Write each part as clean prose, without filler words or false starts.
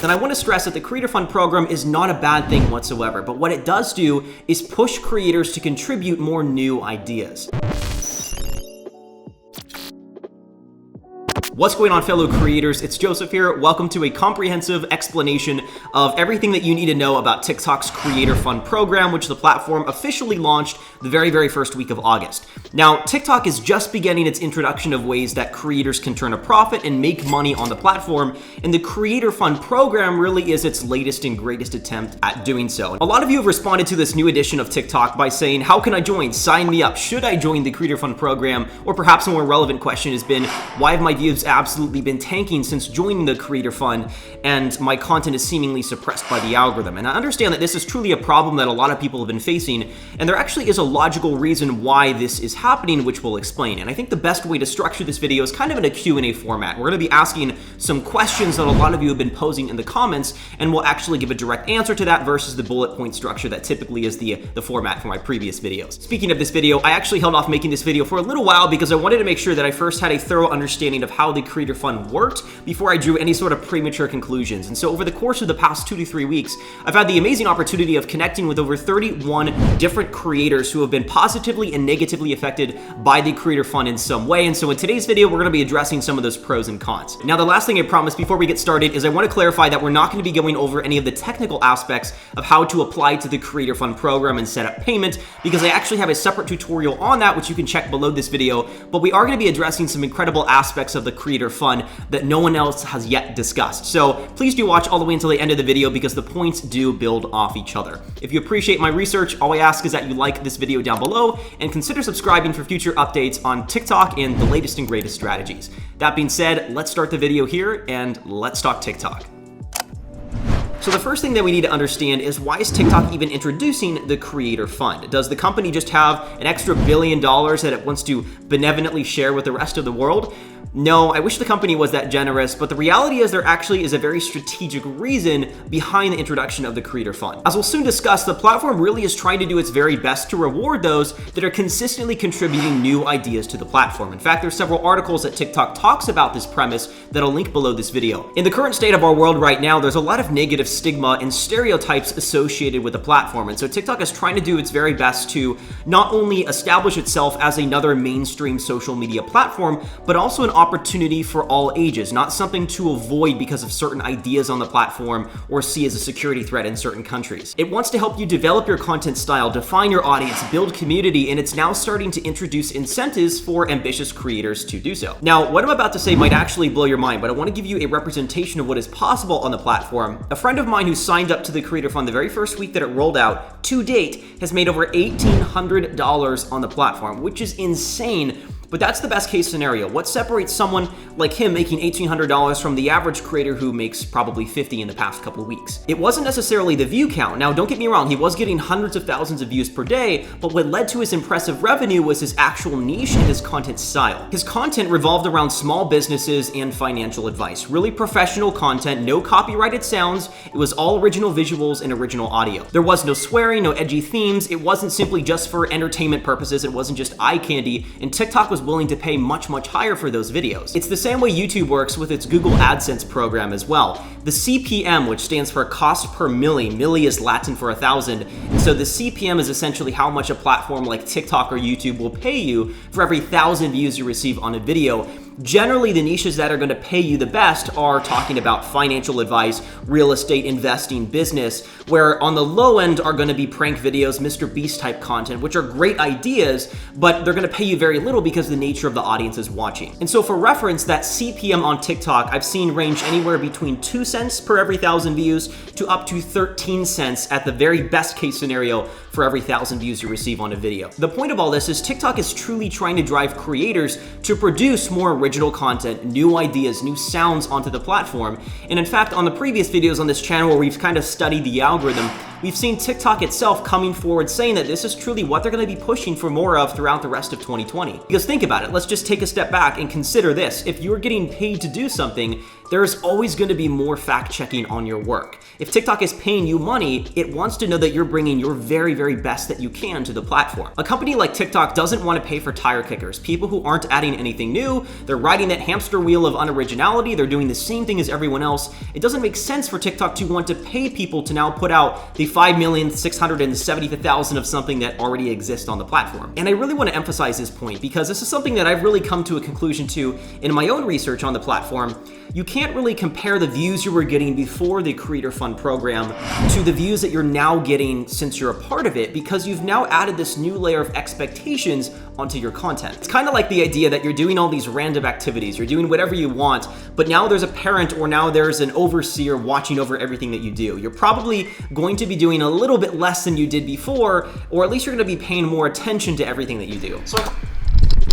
and I want to stress that the Creator Fund program is not a bad thing whatsoever, but what it does do is push creators to contribute more new ideas. What's going on, fellow creators? It's Joseph here. Welcome to a comprehensive explanation of everything that you need to know about TikTok's Creator Fund program, which the platform officially launched the very first week of August. Now, TikTok is just beginning its introduction of ways that creators can turn a profit and make money on the platform, and the Creator Fund program really is its latest and greatest attempt at doing so. A lot of you have responded to this new edition of TikTok by saying, how can I join? Sign me up. Should I join the Creator Fund program? Or perhaps a more relevant question has been, why have my views absolutely been tanking since joining the Creator Fund, and my content is seemingly suppressed by the algorithm? And I understand that this is truly a problem that a lot of people have been facing, and there actually is a logical reason why this is happening, which we'll explain. And I think the best way to structure this video is kind of in a Q&A format. We're going to be asking some questions that a lot of you have been posing in the comments, and we'll actually give a direct answer to that versus the bullet point structure that typically is the format for my previous videos. Speaking of this video, I actually held off making this video for a little while because I wanted to make sure that I first had a thorough understanding of how the Creator Fund worked before I drew any sort of premature conclusions. And so over the course of the past 2 to 3 weeks, I've had the amazing opportunity of connecting with over 31 different creators who have been positively and negatively affected by the Creator Fund in some way. And so in today's video, we're going to be addressing some of those pros and cons. Now, the last thing I promised before we get started is I want to clarify that we're not going to be going over any of the technical aspects of how to apply to the Creator Fund program and set up payment, because I actually have a separate tutorial on that, which you can check below this video. But we are going to be addressing some incredible aspects of the Creator Fund that no one else has yet discussed. So please do watch all the way until the end of the video because the points do build off each other. If you appreciate my research, all I ask is that you like this video down below and consider subscribing for future updates on TikTok and the latest and greatest strategies. That being said, let's start the video here and let's talk TikTok. So the first thing that we need to understand is, why is TikTok even introducing the Creator Fund? Does the company just have an extra $1 billion that it wants to benevolently share with the rest of the world? No, I wish the company was that generous, but the reality is there actually is a very strategic reason behind the introduction of the Creator Fund. As we'll soon discuss, the platform really is trying to do its very best to reward those that are consistently contributing new ideas to the platform. In fact, there's several articles that TikTok talks about this premise that I'll link below this video. In the current state of our world right now, there's a lot of negative stigma and stereotypes associated with the platform, and so TikTok is trying to do its very best to not only establish itself as another mainstream social media platform, but also an opportunity for all ages, not something to avoid because of certain ideas on the platform or see as a security threat in certain countries. It wants to help you develop your content style, define your audience, build community, and it's now starting to introduce incentives for ambitious creators to do so. Now, what I'm about to say might actually blow your mind, but I want to give you a representation of what is possible on the platform. A friend of mine who signed up to the Creator Fund the very first week that it rolled out, to date, has made over $1,800 on the platform, which is insane. But that's the best case scenario. What separates someone like him making $1,800 from the average creator who makes probably 50 in the past couple of weeks? It wasn't necessarily the view count. Now, don't get me wrong, he was getting hundreds of thousands of views per day, but what led to his impressive revenue was his actual niche and his content style. His content revolved around small businesses and financial advice. Really professional content, no copyrighted sounds. It was all original visuals and original audio. There was no swearing, no edgy themes. It wasn't simply just for entertainment purposes. It wasn't just eye candy, and TikTok was willing to pay much higher for those videos. It's the same way YouTube works with its Google AdSense program as well. The CPM, which stands for cost per milli, milli is Latin for 1,000, and so the CPM is essentially how much a platform like TikTok or YouTube will pay you for every 1,000 views you receive on a video. Generally, the niches that are going to pay you the best are talking about financial advice, real estate, investing, business, where on the low end are going to be prank videos, Mr. Beast type content, which are great ideas, but they're going to pay you very little because the nature of the audience is watching. And so for reference, that CPM on TikTok I've seen range anywhere between 2 cents per every 1,000 views to up to 13 cents at the very best case scenario for every 1,000 views you receive on a video. The point of all this is TikTok is truly trying to drive creators to produce more original content, new ideas, new sounds onto the platform. And in fact, on the previous videos on this channel where we've kind of studied the algorithm, we've seen TikTok itself coming forward saying that this is truly what they're going to be pushing for more of throughout the rest of 2020. Because think about it, let's just take a step back and consider this. If you're getting paid to do something, there's always going to be more fact checking on your work. If TikTok is paying you money, it wants to know that you're bringing your very, very best that you can to the platform. A company like TikTok doesn't want to pay for tire kickers, people who aren't adding anything new. They're riding that hamster wheel of unoriginality. They're doing the same thing as everyone else. It doesn't make sense for TikTok to want to pay people to now put out the 5,670,000 of something that already exists on the platform. And I really want to emphasize this point because this is something that I've really come to a conclusion to in my own research on the platform. You can't really compare the views you were getting before the Creator Fund program to the views that you're now getting since you're a part of it, because you've now added this new layer of expectations onto your content. It's kind of like the idea that you're doing all these random activities, you're doing whatever you want, but now there's a parent or now there's an overseer watching over everything that you do. You're probably going to be doing a little bit less than you did before, or at least you're going to be paying more attention to everything that you do.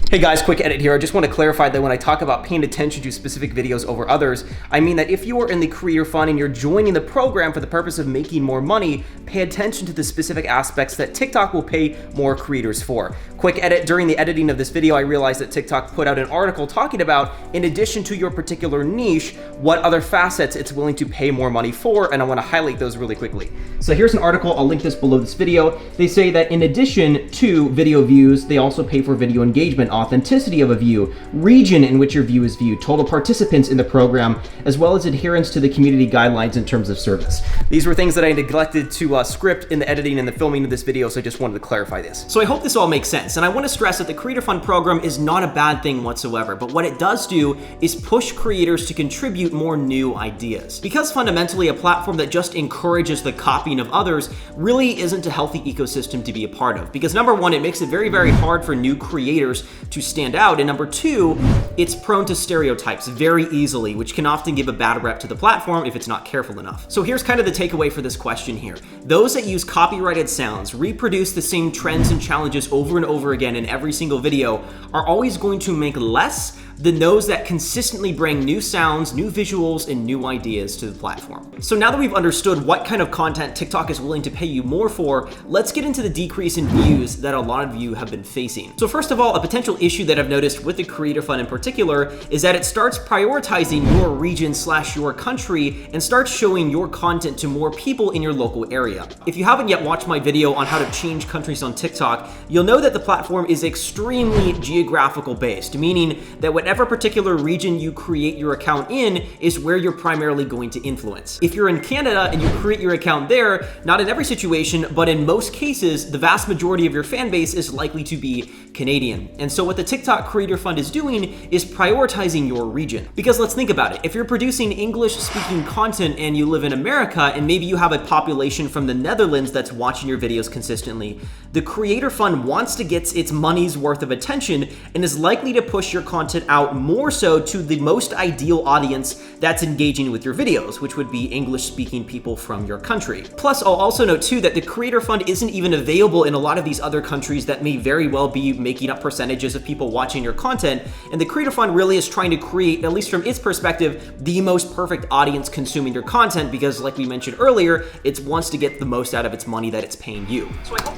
Hey guys, quick edit here. I just want to clarify that when I talk about paying attention to specific videos over others, I mean that if you are in the Creator Fund and you're joining the program for the purpose of making more money, pay attention to the specific aspects that TikTok will pay more creators for. Quick edit, during the editing of this video, I realized that TikTok put out an article talking about, in addition to your particular niche, what other facets it's willing to pay more money for, and I want to highlight those really quickly. So here's an article, I'll link this below this video. They say that in addition to video views, they also pay for video engagement, authenticity of a view, region in which your view is viewed, total participants in the program, as well as adherence to the community guidelines in terms of service. These were things that I neglected to script in the editing and the filming of this video, so I just wanted to clarify this. So I hope this all makes sense, and I want to stress that the Creator Fund program is not a bad thing whatsoever, but what it does do is push creators to contribute more new ideas. Because fundamentally a platform that just encourages the copying of others really isn't a healthy ecosystem to be a part of, because number one, it makes it very, very hard for new creators to stand out, and number two, it's prone to stereotypes very easily, which can often give a bad rep to the platform if it's not careful enough. So here's kind of the takeaway for this question here. Those that use copyrighted sounds, reproduce the same trends and challenges over and over again in every single video, are always going to make less than those that consistently bring new sounds, new visuals, and new ideas to the platform. So now that we've understood what kind of content TikTok is willing to pay you more for, let's get into the decrease in views that a lot of you have been facing. So first of all, a potential issue that I've noticed with the Creator Fund in particular is that it starts prioritizing your region / your country and starts showing your content to more people in your local area. If you haven't yet watched my video on how to change countries on TikTok, you'll know that the platform is extremely geographical based, meaning that whatever particular region you create your account in is where you're primarily going to influence. If you're in Canada and you create your account there, not in every situation, but in most cases, the vast majority of your fan base is likely to be Canadian. And so what the TikTok Creator Fund is doing is prioritizing your region. Because let's think about it. If you're producing English-speaking content and you live in America, and maybe you have a population from the Netherlands that's watching your videos consistently, the Creator Fund wants to get its money's worth of attention and is likely to push your content out more so to the most ideal audience that's engaging with your videos, which would be English-speaking people from your country. Plus, I'll also note too that the Creator Fund isn't even available in a lot of these other countries that may very well be making up percentages of people watching your content, and the Creator Fund really is trying to create, at least from its perspective, the most perfect audience consuming your content because, like we mentioned earlier, it wants to get the most out of its money that it's paying you. So I hope.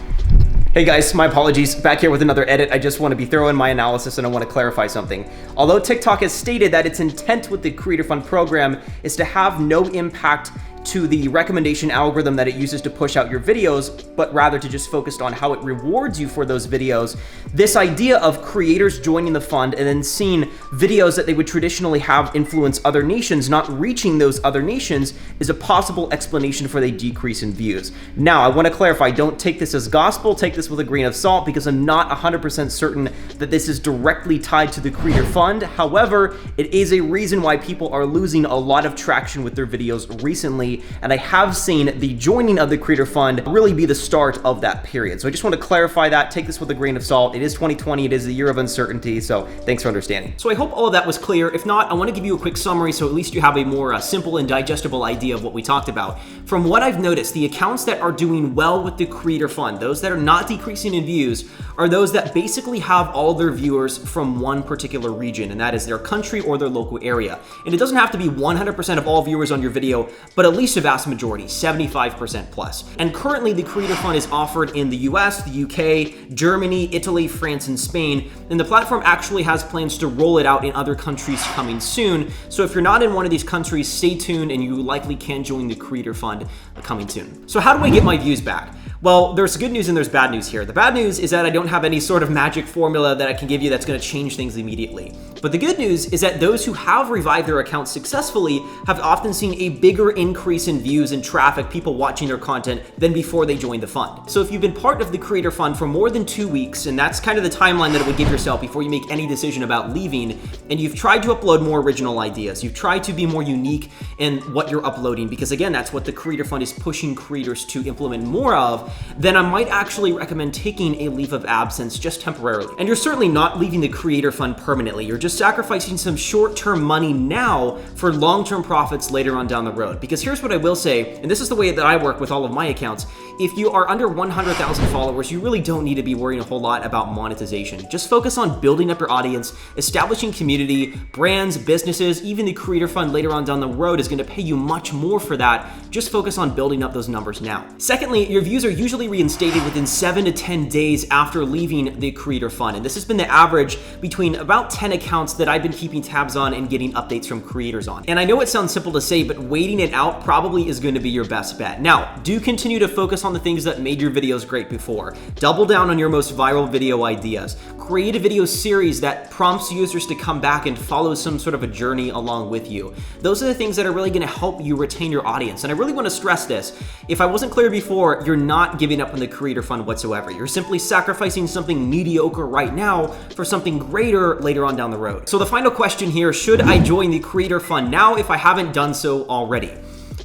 Hey guys, my apologies. Back here with another edit. I just want to be thorough in my analysis and I want to clarify something. Although TikTok has stated that its intent with the Creator Fund program is to have no impact to the recommendation algorithm that it uses to push out your videos, but rather to just focus on how it rewards you for those videos, this idea of creators joining the fund and then seeing videos that they would traditionally have influence other nations not reaching those other nations is a possible explanation for the decrease in views. Now, I want to clarify, don't take this as gospel, take this with a grain of salt, because I'm not 100% certain that this is directly tied to the Creator Fund. However, it is a reason why people are losing a lot of traction with their videos recently, and I have seen the joining of the Creator Fund really be the start of that period. So I just want to clarify that, take this with a grain of salt. It is 2020, it is the year of uncertainty, so thanks for understanding. So I hope all of that was clear. If not, I want to give you a quick summary so at least you have a more simple and digestible idea of what we talked about. From what I've noticed, the accounts that are doing well with the Creator Fund, those that are not decreasing in views, are those that basically have all their viewers from one particular region, and that is their country or their local area. And it doesn't have to be 100% of all viewers on your video, but at least a vast majority, 75% plus. And currently the Creator Fund is offered in the US, the UK, Germany, Italy, France, and Spain, and the platform actually has plans to roll it out in other countries coming soon. So if you're not in one of these countries, stay tuned and you likely can join the Creator Fund coming soon. So how do I get my views back? Well, there's good news and there's bad news here. The bad news is that I don't have any sort of magic formula that I can give you that's going to change things immediately. But the good news is that those who have revived their accounts successfully have often seen a bigger increase in views and traffic, people watching their content, than before they joined the fund. So if you've been part of the Creator Fund for more than 2 weeks, and that's kind of the timeline that it would give yourself before you make any decision about leaving, and you've tried to upload more original ideas, you've tried to be more unique in what you're uploading, because again, that's what the Creator Fund is pushing creators to implement more of, then I might actually recommend taking a leave of absence just temporarily. And you're certainly not leaving the Creator Fund permanently. You're just sacrificing some short-term money now for long-term profits later on down the road. Because here's what I will say, and this is the way that I work with all of my accounts. If you are under 100,000 followers, you really don't need to be worrying a whole lot about monetization. Just focus on building up your audience, establishing community, brands, businesses, even the Creator Fund later on down the road is going to pay you much more for that. Just focus on building up those numbers now. Secondly, your views are usually reinstated within 7 to 10 days after leaving the Creator Fund. And this has been the average between about 10 accounts that I've been keeping tabs on and getting updates from creators on. And I know it sounds simple to say, but waiting it out probably is going to be your best bet. Now, do continue to focus on the things that made your videos great before. Double down on your most viral video ideas. Create a video series that prompts users to come back and follow some sort of a journey along with you. Those are the things that are really going to help you retain your audience. And I really want to stress this. If I wasn't clear before, you're not giving up on the Creator Fund whatsoever. You're simply sacrificing something mediocre right now for something greater later on down the road. So the final question here, should I join the Creator Fund now if I haven't done so already?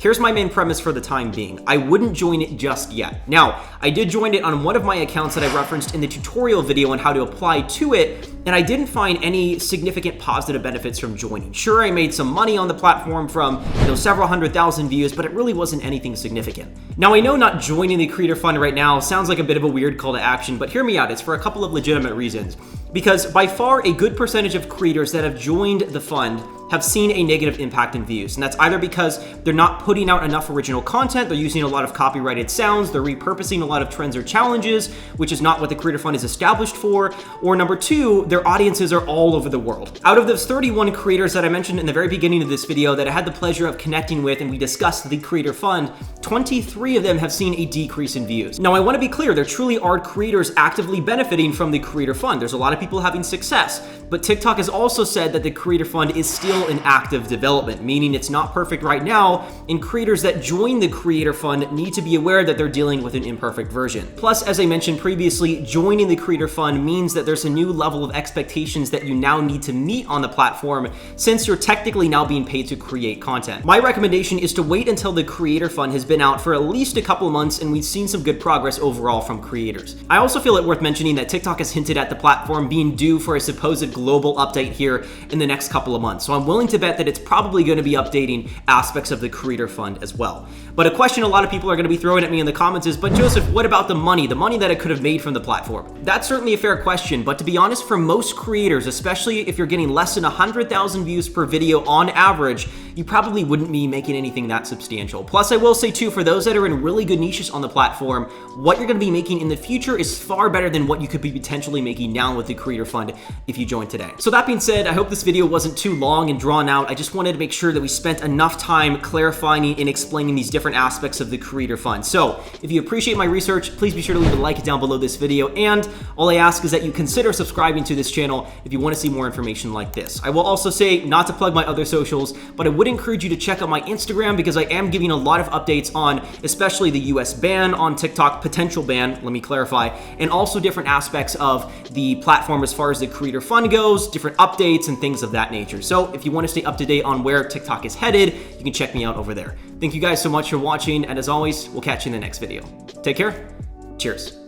Here's my main premise for the time being. I wouldn't join it just yet. Now, I did join it on one of my accounts that I referenced in the tutorial video on how to apply to it, and I didn't find any significant positive benefits from joining. Sure, I made some money on the platform from several 100,000 views, but it really wasn't anything significant. Now, I know not joining the Creator Fund right now sounds like a bit of a weird call to action, but hear me out. It's for a couple of legitimate reasons. Because by far, a good percentage of creators that have joined the fund have seen a negative impact in views. And that's either because they're not putting out enough original content, they're using a lot of copyrighted sounds, they're repurposing a lot of trends or challenges, which is not what the Creator Fund is established for, or number two, their audiences are all over the world. Out of those 31 creators that I mentioned in the very beginning of this video that I had the pleasure of connecting with and we discussed the Creator Fund, 23 of them have seen a decrease in views. Now, I want to be clear, there truly are creators actively benefiting from the Creator Fund. There's a lot of people having success, but TikTok has also said that the Creator Fund is still in active development, meaning it's not perfect right now, and creators that join the Creator Fund need to be aware that they're dealing with an imperfect version. Plus, as I mentioned previously, joining the Creator Fund means that there's a new level of expectations that you now need to meet on the platform, since you're technically now being paid to create content. My recommendation is to wait until the Creator Fund has been out for at least a couple of months and we've seen some good progress overall from creators. I also feel it worth mentioning that TikTok has hinted at the platform being due for a supposed global update here in the next couple of months. So I'm willing to bet that it's probably going to be updating aspects of the Creator Fund as well. But a question a lot of people are going to be throwing at me in the comments is, but Joseph, what about the money that I could have made from the platform? That's certainly a fair question, but to be honest, for most creators, especially if you're getting less than 100,000 views per video on average, you probably wouldn't be making anything that substantial. Plus, I will say too, for those that are in really good niches on the platform, what you're going to be making in the future is far better than what you could be potentially making now with the Creator Fund if you join today. So that being said, I hope this video wasn't too long and drawn out. I just wanted to make sure that we spent enough time clarifying and explaining these different aspects of the Creator Fund. So if you appreciate my research, please be sure to leave a like down below this video, and all I ask is that you consider subscribing to this channel if you want to see more information like this. I will also say, not to plug my other socials, but I would encourage you to check out my Instagram because I am giving a lot of updates on especially the US ban on TikTok, potential ban, let me clarify, and also different aspects of the platform as far as the Creator Fund goes, different updates and things of that nature. So if you want to stay up to date on where TikTok is headed, you can check me out over there. Thank you guys so much for watching, and as always, we'll catch you in the next video. Take care. Cheers.